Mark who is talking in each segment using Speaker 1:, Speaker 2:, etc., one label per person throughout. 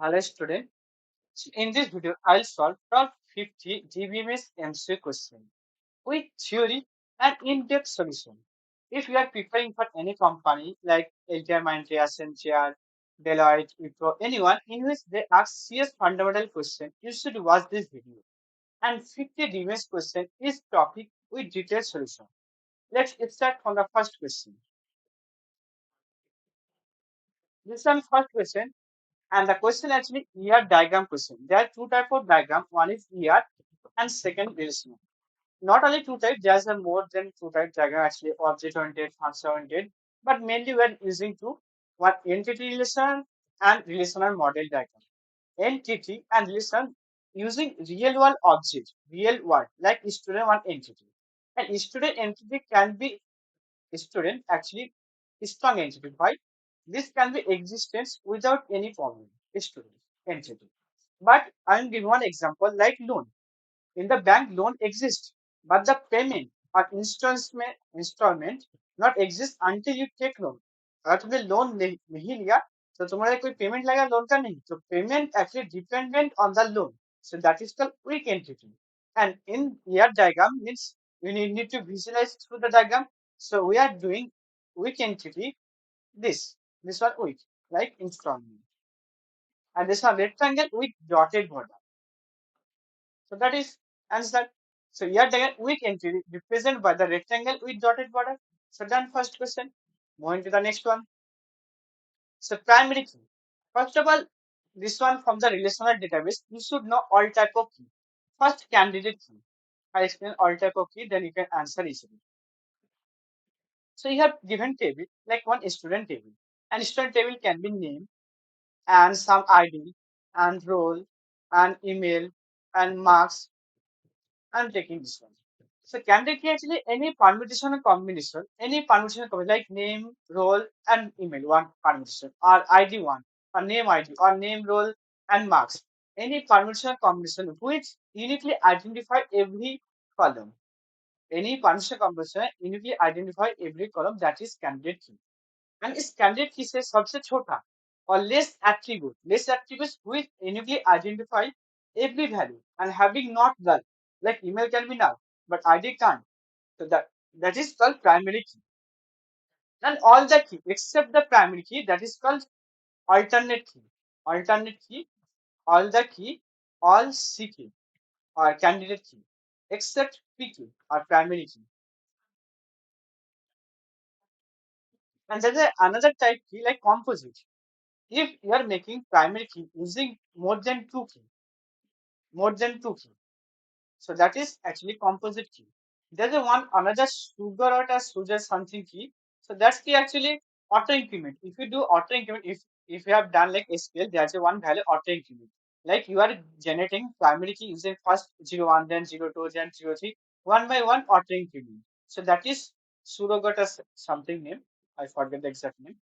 Speaker 1: Hello student. So in this video, I'll solve top 50 DBMS MCQ question with theory and in-depth solution. If you are preparing for any company like Mindtree, Accenture, Deloitte, Wipro, anyone in which they ask serious fundamental question, you should watch this video. And 50 DBMS question is topic with detailed solution. Let's start from the first question. This one first question. And the question actually ER diagram question. There are two type of diagram. One is ER and second relational. Not only two types, there's a more than two type diagram actually object oriented, function oriented. But mainly we are using two one entity relation and relational model diagram. Entity and relation using real world object, real world like student one entity. And student entity can be student actually strong entity. Why? This can be existence without any problem. Student entity. But I'm giving one example like loan. In the bank, loan exists, but the payment or installment not exist until you take loan. अगर तुमने loan नहीं लिया तो तुम्हारा कोई payment लगेगा loan का नहीं तो payment actually dependent on the loan so that is called weak entity and in here diagram means we need to visualize through the diagram so we are doing weak entity this one weak like installment and this one rectangle with dotted border. So that is answer. So here the weak entity represented by the rectangle with dotted border. So done first question. Moving to the next one. So primary key. First of all, this one from the relational database, you should know all type of key. First candidate key. I explain all type of key, then you can answer easily. So you have given table like one student table. And student table can be name and some ID and role and email and marks. I'm taking this one. So candidate key actually any permutation or combination, any permutation combination like name, role, and email one permutation, or ID one, or name ID, or name, role, and marks. Any permutation or combination which uniquely identify every column. Any permutation combination uniquely identify every column that is candidate key. And इस candidate key से सबसे छोटा or less attributes which uniquely identify every value and having not null. Like email can be null, but ID can't. So that is called primary key. And all the key except the primary key that is called alternate key. Alternate key, all the key, all C key or candidate key except P key or primary key. And there's another type key like composite. If you are making primary key using more than two key, so that is actually composite key. There's a one another sugar or a sugar something key. So that's the actually auto increment. If you do auto increment, if you have done like SQL, there's a one value auto increment. Like you are generating primary key using first 01, then 02, then 03, one by one auto increment. So that is surrogate as something name. I forget the exact name.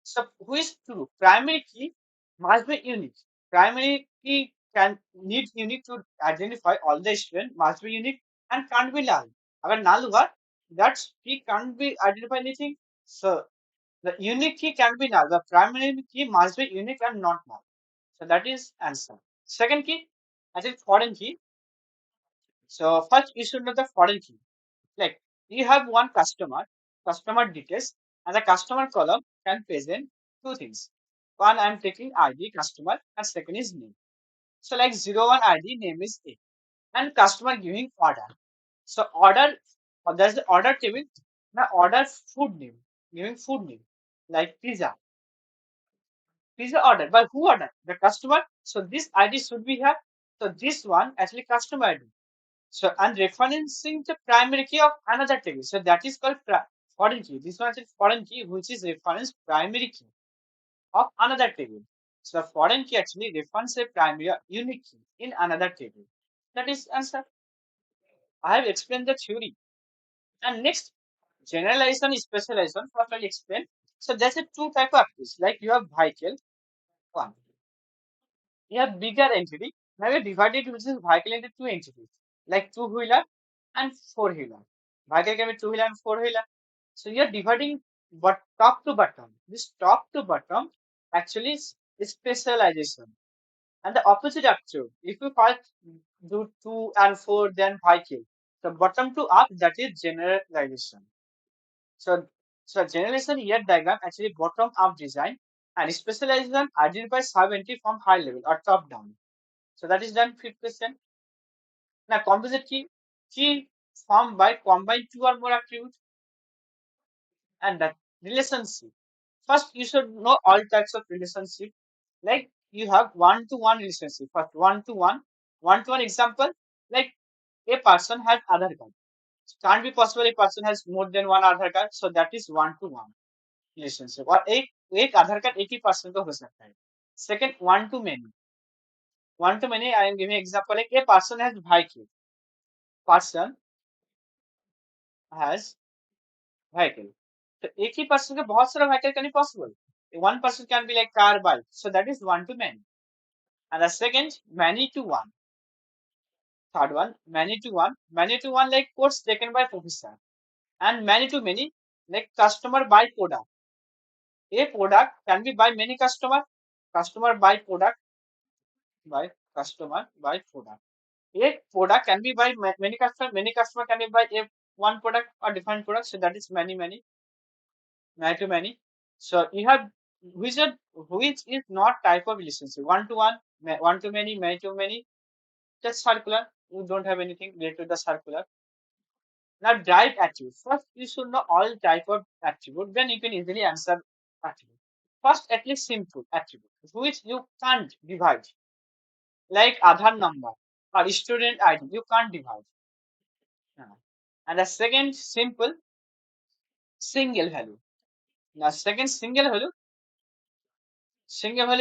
Speaker 1: So who is true? Primary key must be unique. Primary key can need unique to identify all the student must be unique and can't be null. अगर null हुआ that key can't be identify anything. So the unique key can be null. The primary key must be unique and not null. So that is answer. Second key, I think foreign key. So first you should know the foreign key. Like you have one customer details, and the customer column can present two things. One, I'm taking ID customer, and second is name. So like 01 ID name is A, and customer giving order. So order, there's the order table. Now order food name, giving food name like pizza. Pizza order, but who ordered? The customer. So this ID should be here. So this one actually customer ID. So and referencing the primary key of another table. So that is called foreign key. This one is foreign key, which is reference primary key of another table. So the foreign key actually reference a primary or unique key in another table. That is answer. I have explained the theory. And next, generalization, specialization. First I'll explain. So there's a two type of activities. Like you have vehicle, one. You have bigger entity. Now you divided this vehicle into two entities, like two-wheeler and four-wheeler. Vehicle can be two-wheeler and four-wheeler. So you are dividing but top to bottom. This top to bottom actually is specialization. And the opposite actually, if you first do 2 and 4, then 5K. So bottom to up, that is generalization. So, so generalization here diagram actually bottom up design and specialization identify sub-entry from high level or top down. So that is done 50%. Now composite key formed by combine two or more attributes and that relationship. First, you should know all types of relationship. Like you have one-to-one relationship. First, one-to-one example. Like a person has Aadhaar card. Can't be possible a person has more than one Aadhaar card. So that is one-to-one relationship. और एक आधार card एक ही person का हो सकता है. Second, one to many. One to many. I am giving example like a person has vehicle. Person has vehicle. तो एक ही person के बहुत सारा vehicle can be possible. One person can be like car, bike. So that is one to many. And the second, many to one. Third one, many to one. Many to one like quotes taken by professor. And many to many like customer by product. A product can be by many customer. Customer by product by customer by product. A product can be by many customer. Many customer can be by a one product or different product. So that is many to many. So you have which is not type of relationship. One to one, one to many to many. Just circular. You don't have anything related to the circular. Now drive attribute. First, you should know all type of attribute. Then you can easily answer attribute. First, at least simple attribute, which you can't divide, like Aadhaar number or student ID. You can't divide. And the second, simple single value. Now, second single value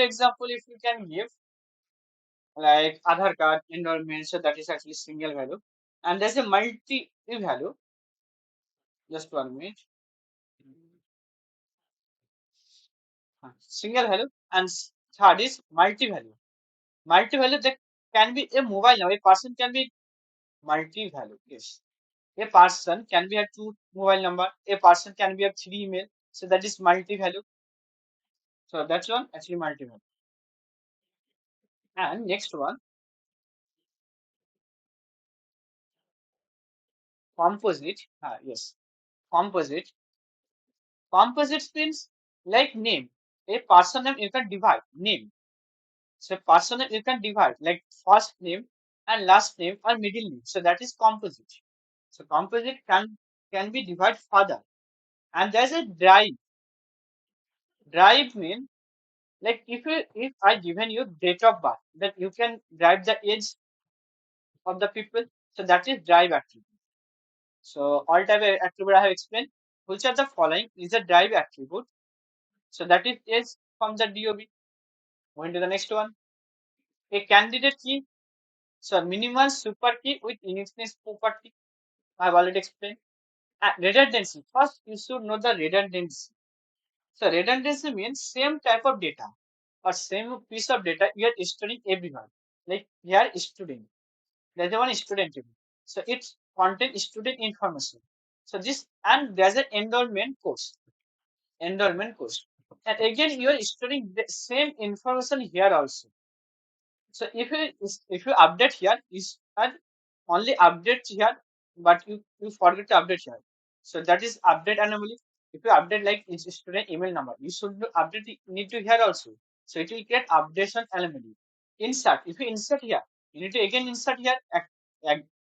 Speaker 1: example, if you can give like Aadhaar card enrollment, so that is actually single value. And there's a multi value. Just 1 minute. Single value and third is multi value. Multi value that can be a mobile number. A person can be multi value. Yes, a person can be a two mobile number. A person can be a three email. So that is multi value. So that's one actually multi value. And next one, composite. Yes, composite. Composite means like name. A person name you can divide name. So person name you can divide like first name and last name or middle name. So that is composite. So composite can be divided further. And there's a drive. Drive mean like if I given you date of birth, that you can drive the age of the people. So that is drive attribute. So all type of attribute I have explained. Which are the following is a drive attribute. So that is from the DOB. Going to the next one. A candidate key. So minimal super key with uniqueness property. I have already explained. Redundancy. First, you should know the redundancy. So redundancy means same type of data or same piece of data you are storing everywhere. Like here student. There's a one student table. So it's contain student information. So this and there's an enrollment course. Enrollment course. And again you are storing the same information here also. So if you update here is and only update here, but you forget to update here. So that is update anomaly. If you update like is student email number, you should update need to here also. So it will create updation anomaly. Insert. If you insert here, you need to again insert here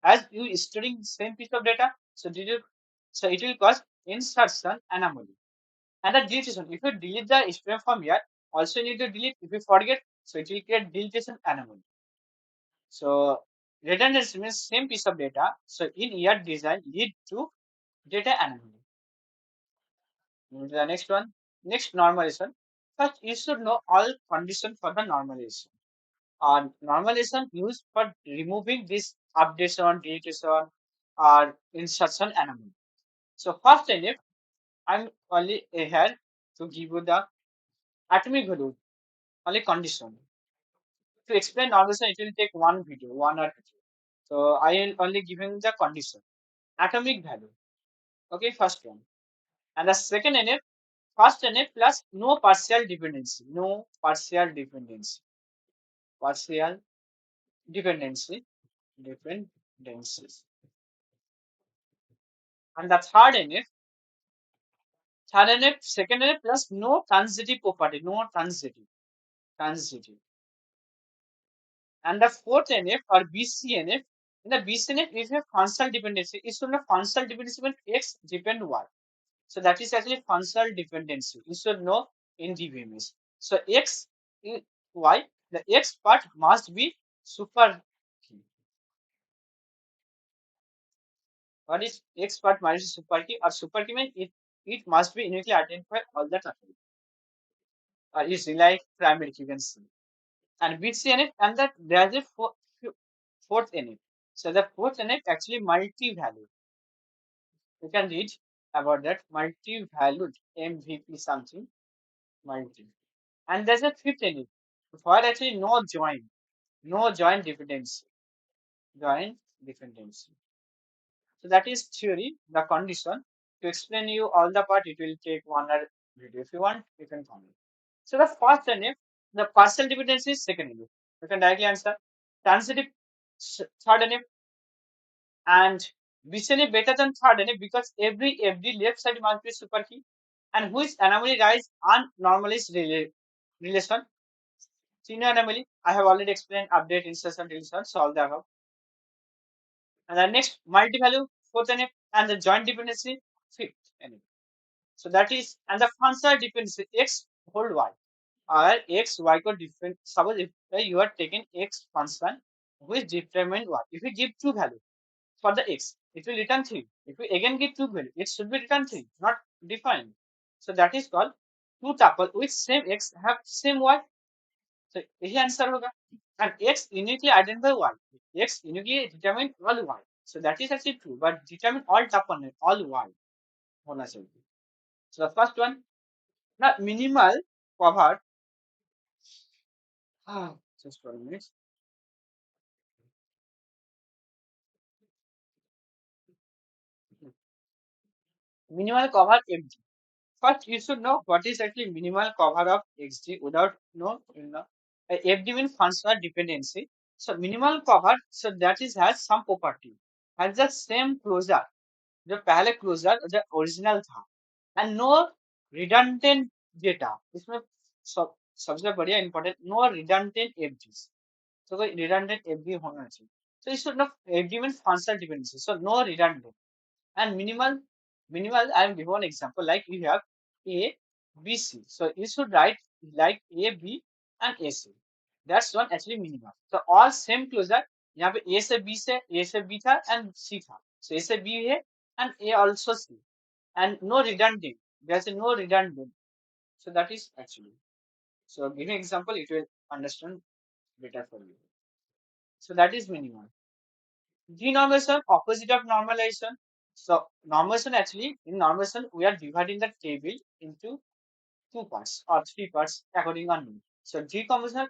Speaker 1: as you storing same piece of data. So it will cause insertion anomaly. And the deletion. If you delete the student from here, also you need to delete. If you forget, so it will create deletion anomaly. So redundancy means same piece of data. So in ER design lead to data anomaly. Move to the next one. Next normalization. First, you should know all conditions for the normalization. Normalization used for removing this updation, deletion, or insertion anomaly. So first NF, I'm only here to give you the atomic value, only condition. To explain normalization, it will take one video, 1 hour video. So I will only giving the condition. Atomic value. Okay, first one. And the second NF, first NF plus no partial dependency. No partial dependency. partial dependency, dependencies. And the third NF, second NF plus no transitive property, no transitive. And the fourth NF or BCNF, in the BCNF is a functional dependency. It's not a functional dependency when X depend Y. So that is actually functional dependency. You should know in DBMS. So Y, the X part must be super key. What is X part minus super key or super key means it must be uniquely identified all the time. It's like primary key you can see. And BCNF and that there's a fourth NF. So the fourth NF actually multi-value. You can read about that multi-valued MVP something multi. And there's a fifth NF for actually no joint dependency. Joint dependency. So that is theory, the condition. To explain you all the part, it will take 1 hour video. If you want, you can comment. So the first NF, the partial dependency is second NF. You can directly answer. Transitive third NF and BCNF better than third NF because every left side must be super key. And which anomaly rise unnormalized relation. Senior anomaly, I have already explained update, insertion, deletion, solve the above. And the next multi-value, fourth NF, and the joint dependency, fifth NF. So that is, and the functional dependency, X whole Y. Or X, Y could different. Suppose if you are taking X function which determine Y. If you give two value for the X, it will return 3. If you again give two value, it should be return 3, not defined. So that is called two tuple with same X have same Y. So यही answer होगा. And X uniquely identify Y. X uniquely determine all Y. So that is actually true, but determine all tuple all Y होना चाहिए. So the first one, now minimal cover. Just 1 minute. Minimal cover FD. First, you should know what is actually minimal cover of XD without FD means functional dependency. So minimal cover, so that is has some property, has the same closure जो पहले closure जो original था and no redundant data इसमें सबसे बढ़िया important no redundant FDs तो कोई redundant FD होना चाहिए so it should not FD means functional dependency so no redundant and minimal I am giving one example like you have A B C so you should write like A B and A C that's one actually minimal so all same closure यहाँ पे A से B था and C था so A से B है and A also C and no redundant there's a no redundant so that is actually so giving example it will understand better for you so that is minimal. Denormalization, opposite of normalization. So normalization actually in normalization we are dividing the table into two parts or three parts according on need. So decomposition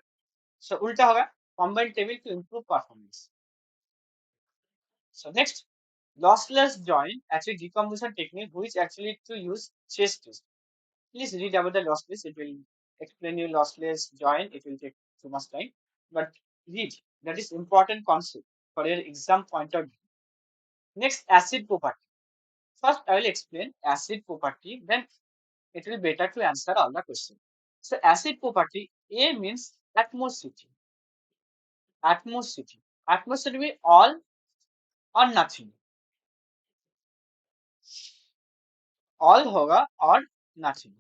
Speaker 1: so ulta hoga combined table to improve performance. So next lossless join actually decomposition technique which actually to use chess test. Please read about the lossless. It will explain you lossless join. It will take too much time, but read that is important concept for your exam point of view. Next acid property. First, I will explain acid property, then it will be better to answer all the questions. So, acid property, A means atmosity. Atmosity. Atmosity means all or nothing. All hoga or nothing.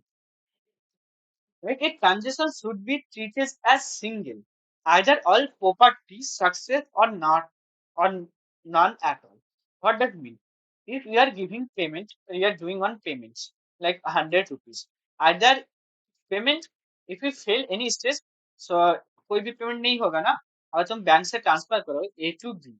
Speaker 1: Like a transition should be treated as single. Either all property, success or not, or none at all. What does it mean? If we are giving payment, we are doing one payments like 100 rupees. Either payment if you fail any stage so कोई भी payment नहीं होगा ना और तुम bank से transfer करो A to B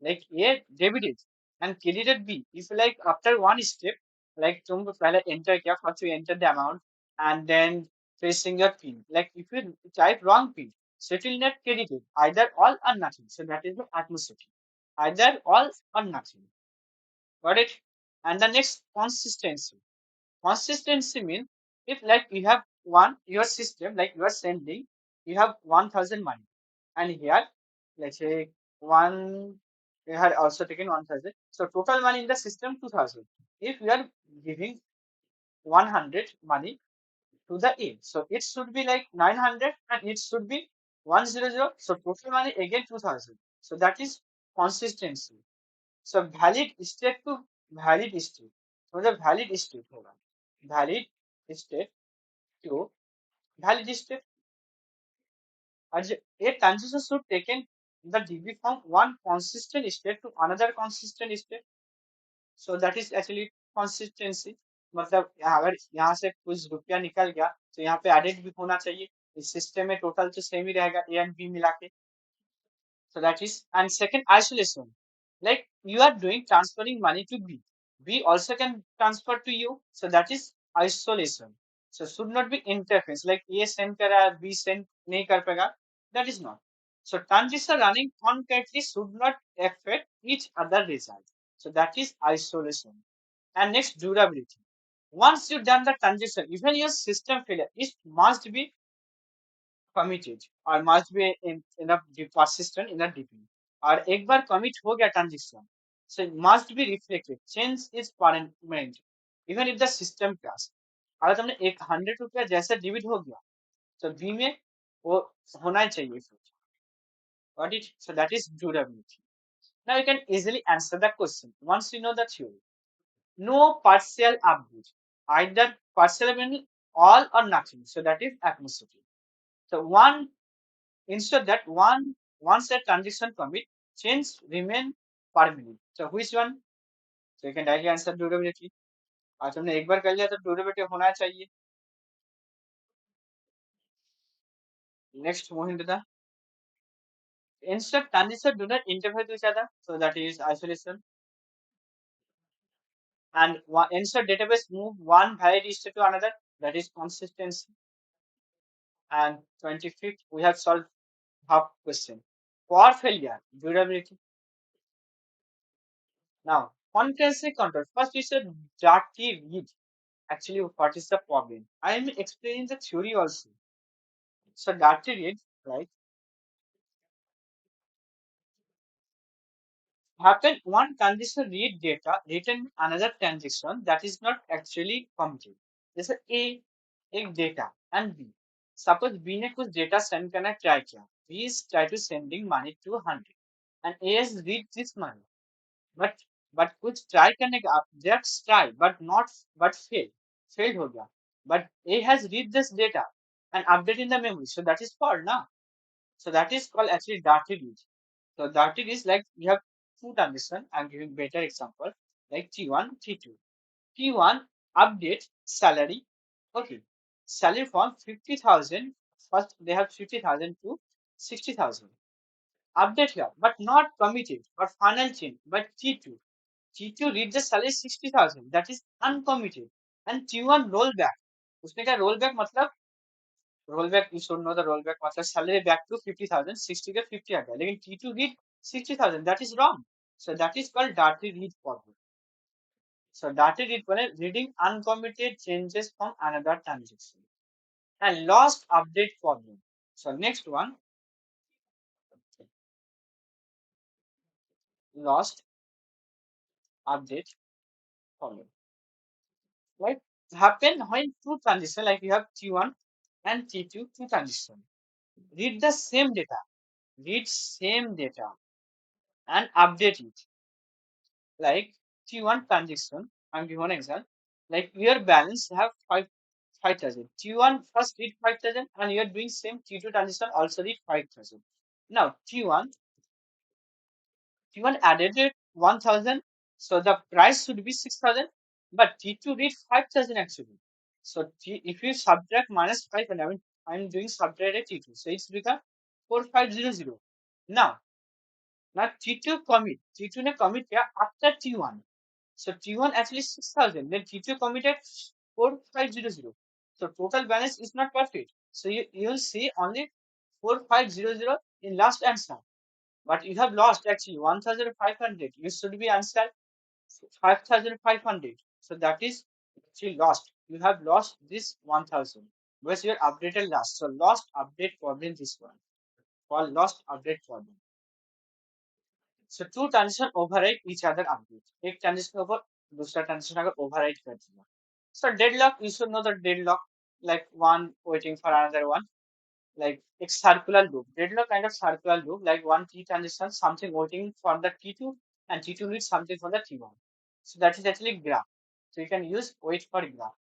Speaker 1: like A debited and credited B if like after one step like तुम पहले एंटर किया first you enter the amount and then placing your PIN like if you type wrong PIN so it will not credited either all or nothing so that is the atmosphere either all or nothing got it and the next consistency. Consistency means if like you have one your system like you are sending you have 1,000 money And here, let's say one, we had also taken 1,000. So total money in the system 2,000. If we are giving 100 money to the A, so it should be like 900 and it should be 100. So total money again 2,000. So that is consistency. So valid state to valid state. So the valid state होगा. Valid state to valid state. And a transition should taken the DB from one consistent state to another consistent state. So that is actually consistency. मतलब अगर यहाँ से कुछ रुपया निकल गया तो यहाँ पे एडेड भी होना चाहिए. इस सिस्टम में टोटल तो सेम ही रहेगा ए एंड बी मिला के. So that is, and second, isolation. Like you are doing transferring money to B. B also can transfer to you. So that is isolation. So should not be interference. Like A send kara, B send nahi kar payega. That is not. So transactions running concurrently should not affect each other result. So that is isolation. And next, durability. Once you done the transaction, even your system failure, it must be committed or must be in a persistent in a DP. और एक बार commit हो गया transaction, so it must be reflected. Change is permanent, even if the system crash. अगर तुमने 100 रुपया जैसे debit हो गया, तो बी में वो होना ही चाहिए फिर. Got it? So that is durability. Now you can easily answer the question once you know the theory. No partial update, either partial meaning all or nothing. So that is ethnicity. So one instead that one once a transaction commit, change remain permanent. So which one? So you can directly answer durability. और तुमने एक बार कर लिया तो durability होना चाहिए. Next, moving to the instead transaction do not interfere with each other. So that is isolation. And instead database move one valid state to another. That is consistency. And 25th, we have solved half question. For failure, durability. Now, concurrency control. First is a dirty read. Actually, what is the problem? I am explaining the theory also. So dirty read, right? Happen one transaction read data written another transaction that is not actually committed. जैसे A एक data and B. Suppose B ने कुछ data send करना try किया. B is try to sending money to 100 and A has read this money. But कुछ try करने का just try but not but failed हो गया. But A has read this data and update in the memory. So that is fault now. So that is called actually dirty read. So dirty read is like we have two transition. I'm giving better example like T1, T2. T1 update salary. Okay. Salary from 50,000. First they have 50,000 to 60,000. Update here, but not committed or final change. But T2. T2 read the salary 60,000. That is uncommitted. And T1 roll back. उसने क्या roll back मतलब roll back you should know the roll back मतलब salary back to 50,000 60 के 50 आ गया लेकिन T2 read 60,000 that is wrong so that is called dirty read problem so dirty read पर reading uncommitted changes from another transaction and lost update problem so next one lost update problem right happen when two transition like you have T1 and T2 two transition read the same data and update it like T1 transaction, I'm giving one example. Like your balance have 5,000. T1 first read 5,000 and you're doing same T2 transaction also read 5,000. Now T1 added it 1,000. So the price should be 6,000. But T2 read 5,000 actually. So if you subtract minus 5 and I'm doing subtract T2. So it's become 4,500. Now T2 commit. T2 ने commit किया after T1. So T1 actually 6,000. Then T2 committed 4,500. So total balance is not perfect. So you will see only 4,500 in last answer. But you have lost actually 1,500. You should be answered 5,500. So that is actually lost. You have lost this 1,000. Because your updated last. So lost update problem this one. called lost update problem. So two transition override each other update. एक transition over दूसरा transition अगर override कर दिया. So deadlock, you should know the deadlock, like one waiting for another one, like it's circular loop. Deadlock kind of circular loop, like one T transition, something waiting for the T2 and T2 needs something for the T1. So that is actually graph. So you can use wait for graph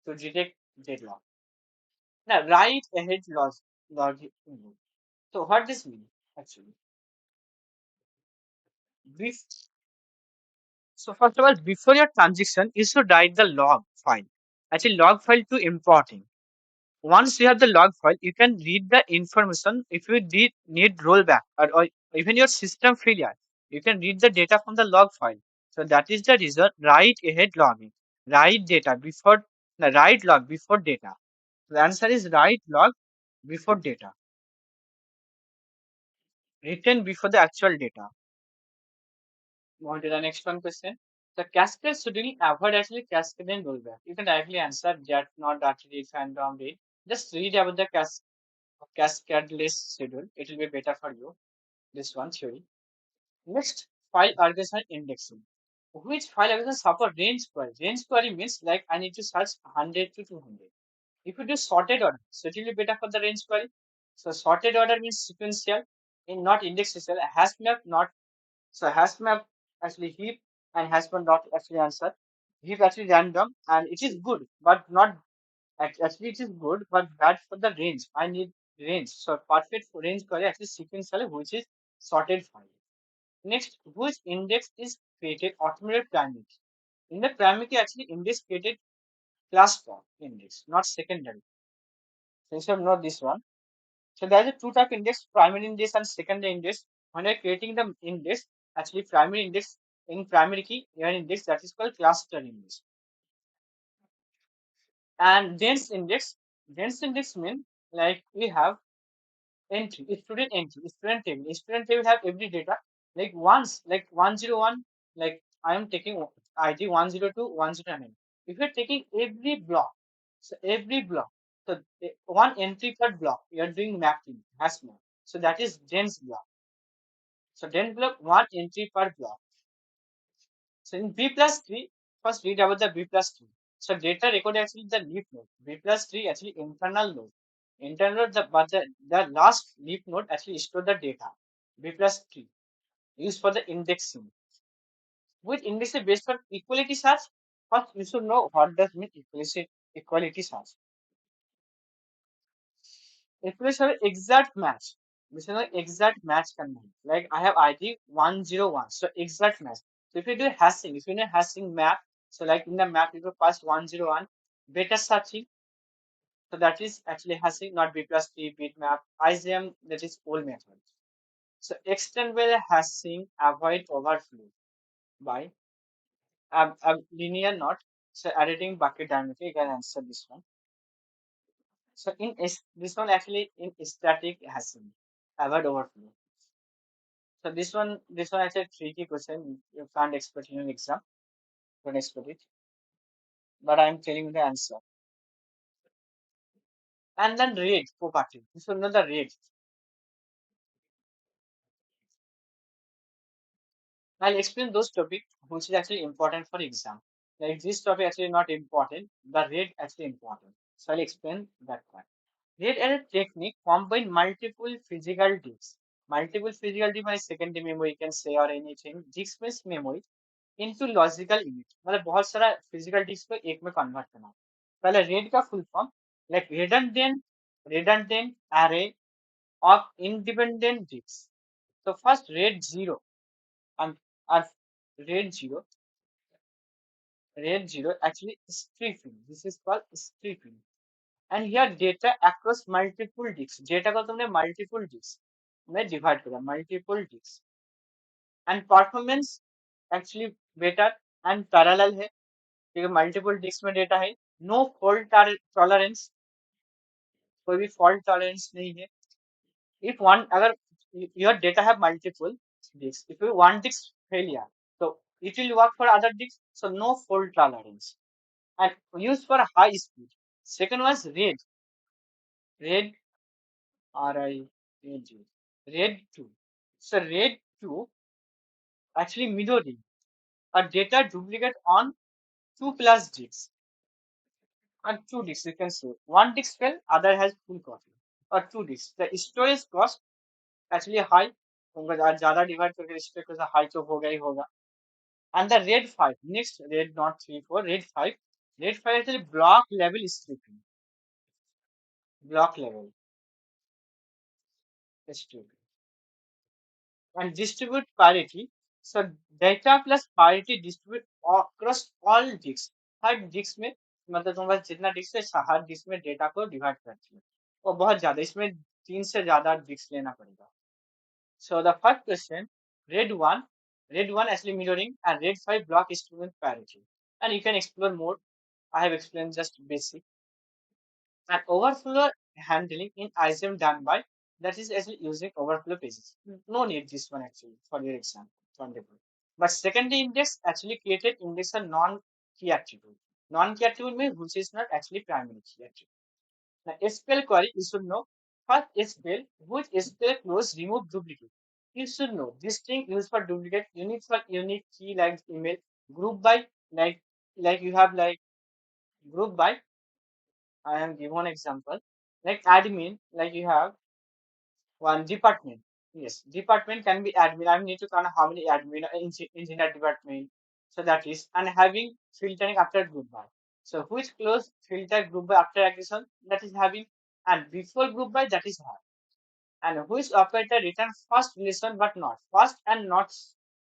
Speaker 1: to detect deadlock. Now right ahead logic. So what does mean actually? Brief. So first of all, before your transaction, you should write the log file. Actually, log file too important. Once you have the log file, you can read the information. If you need rollback or even your system failure, you can read the data from the log file. So that is the reason write ahead logging. Write data before the write log before data. The answer is write log before data. Written before the actual data. Move on to the next one question. The cascade scheduling avoid actually cascade and rollback. You can directly answer that, not directly if and read. Just read about the cascadeless schedule. It will be better for you. This one theory. Next, file organization indexing. Which file organization support range query? Range query means like I need to search 100 to 200. If you do sorted order, so it will be better for the range query. So sorted order means sequential, in not index sequential. Hash map not. So hash map actually heap and hash map not actually answer. Heap actually random and it is good, but not actually it is good, but bad for the range. I need range. So perfect for range query actually sequential, which is sorted file. Next, which index is created automated primary key? In the primary key, actually index created class form index, not secondary. So you should know this one. So there is a two type index, primary index and secondary index. When you're creating the index, actually primary index in primary key, you have an index that is called cluster index. And dense index mean like we have entry, student table. Student table have every data. Like once, like 101, like I am taking ID 102, 109. If you're taking every block, so every block, so one entry per block, you're doing mapping, has more. So that is dense block. So dense block, one entry per block. So in B plus 3, first read about the B plus 3. So data record actually the leaf node. B plus 3 actually internal node. Internal node, the last leaf node actually store the data. B plus 3 used for the indexing. Which index is based on equality search? First, you should know what does mean equality search. Equality search exact match. This is an exact match command. Like I have ID 101. So exact match. So if you do hashing, if you know hashing map, so like in the map you go past 101, beta searching. So that is actually hashing, not B plus T bitmap. IGM, that is old method. So extendable hashing avoid overflow by linear not. So editing bucket diameter, you can answer this one. So this one actually in static hashing avoid overflow. So this one actually a tricky question. You can't expect in an exam. Don't expect it. But I'm telling you the answer. And then rate property. You should know the rate. I'll explain those topics which is actually important for exam. Like this topic actually not important. The rate actually important. So I'll explain that one. Rate as a technique combine multiple physical disks. Multiple physical disk my secondary memory you can say or anything. Disk means memory into logical unit मतलब बहुत सारा physical disc को एक में convert करना पहले red का full form like redundant array of independent disks. So first RAID 0 and RAID 0 RAID 0 actually stripping. This is called stripping. And here data across multiple disks. Data को तुमने multiple disks में divide करा multiple disks. And performance actually better and parallel है क्योंकि multiple disc में data है no fault tolerance कोई भी फॉल्ट टॉलरेंस नहीं है इफ वन अगर योर डेटा है multiple disc if you one disc failure so it will work for other disks so no fault tolerance and used for high speed second was red red ri AD. RAID 2. So RAID 2 actually mirroring a data duplicate on 2+ disks. On 2 disks, you can say. One disk fell, other has full copy. Or 2 disks. The storage cost actually high. होगा ज़्यादा divide करके storage का high तो होगा ही होगा. And the RAID 5, next RAID not 3, 4, RAID 5. RAID 5 actually block level stripping. Block level stripping. And distribute parity. So data plus parity distribute across all disks. Her disc में मतलब तुम्हारे पास जितना disc है हर disc में data को divide करती है और बहुत ज्यादा इसमें 3 से ज्यादा डिस्क लेना पड़ेगा. So the first question, RAID 1 actually mirroring and RAID 5 block distribution parity. And you can explore more. I have explained just basic. And overflow handling in ISM done by that is actually using overflow pages. No need this one actually for your exam. Wonderful. But secondary index actually created index a non-key attribute. Non-key attribute means which is not actually primary key attribute. Now SQL query you should know first SQL which SQL close remove duplicate. You should know this thing used for duplicate unique for unique key like email group by like you have like group by. I am give one example. Like admin, like you have one department. Yes, department can be admin. I need to count how many admin in that department. So that is and having filtering after group by. So which close filter group by after aggregation that is having and before group by that is have. And which operator return first relation but not first and not.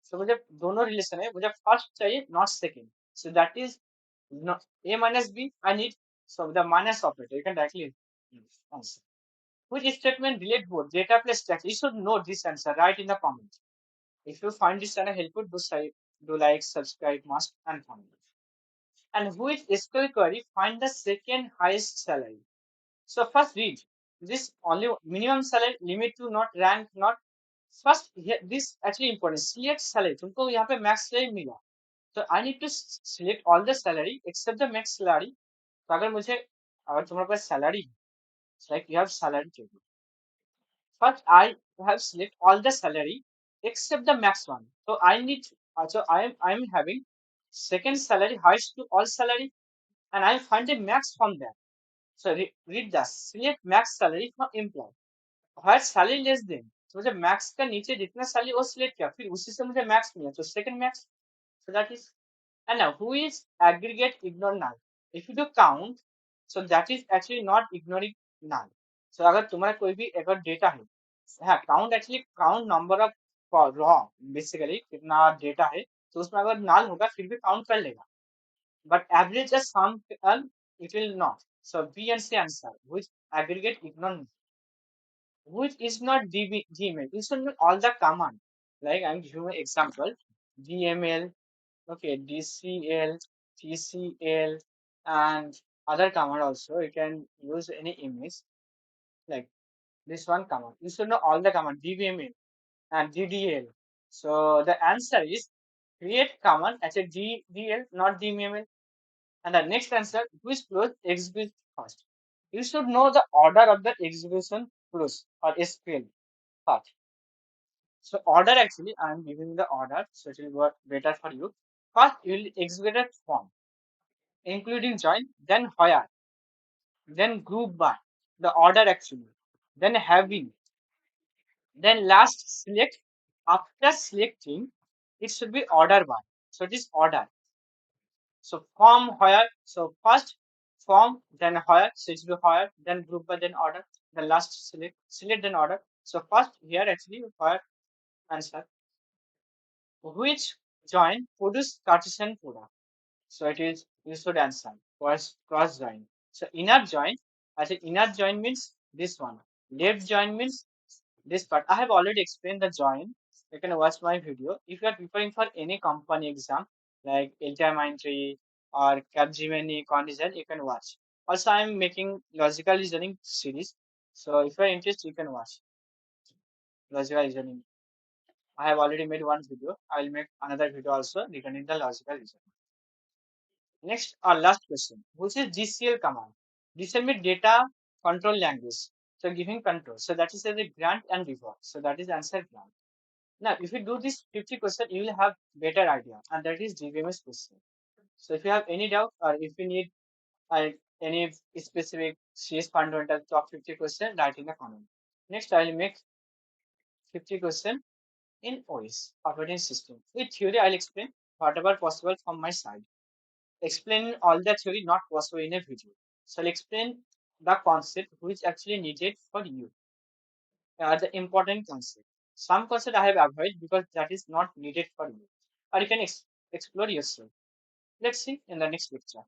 Speaker 1: So मुझे दोनों relation है मुझे first चाहिए not second. So that is not a minus b. I need so the minus operator. You can directly answer. Which statement relate both data plus text? You should know this answer. Write in the comments. If you find this channel helpful, do like, subscribe, must, and comment. And which SQL query find the second highest salary? So first read this only minimum salary limit to not rank not first here this actually important select salary तुमको यहाँ पे max salary मिला so I need to select all the salary except the max salary. तो अगर तुम्हारे पास salary it's like you have salary table. First, I have select all the salary except the max one. So I need so I am having second salary highest to all salary and I find a max from there. So read the select max salary from employee. Where salary less than तो मुझे max का नीचे जितना salary वो select किया फिर उसी से मुझे max मिला तो second max. So that is and now who is aggregate ignore null? If you do count, so that is actually not ignoring null. So अगर तुम्हारा कोई भी अगर डेटा है हाँ count actually count number of raw basically कितना data है तो उसमें अगर null होगा फिर भी काउंट कर लेगा but average a sum it will not. So B and C answer which aggregate ignore null. Which is not DBMS. You should know all the command. Like I'm giving you an example. DML, okay, DCL, TCL, and other command also. You can use any image like this one command. You should know all the command DBML and DDL. So the answer is create command as a DDL, not DBML. And the next answer, which flows execute first. You should know the order of the execution flows or SQL path. So order actually, I am giving the order, so it will work better for you. First, you will execute a form, including join, then where, then group by, the order actually, then having, then last select. After selecting, it should be order by. So it is order. So form where, so first form, then where, so it should be where, then group by, then order, then last select then order. So first here actually where answer. Which join produce Cartesian product? So it is you should answer cross join. So inner join, I said inner join means this one. Left join means this part. I have already explained the join. You can watch my video. If you are preparing for any company exam like LTI Mindtree or Capgemini, Cognizant, you can watch. Also, I am making logical reasoning series. So if you are interested, you can watch logical reasoning. I have already made one video. I will make another video also regarding the logical reasoning. Next, our last question. Which is GCL command? GCL means data control language. So giving control. So that is a grant and reward. So that is answer grant. Now, if you do this 50 question, you will have better idea, and that is DBMS question. So if you have any doubt or if you need uh, any specific CS fundamental top 50 question, write in the comment. Next, I will make 50 question in OS operating system. With theory, I'll explain whatever possible from my side. Explain all the theory not possible in a video. So I'll explain the concept which actually needed for you. The important concept. Some concept I have avoided because that is not needed for you. Or you can explore yourself. Let's see in the next lecture.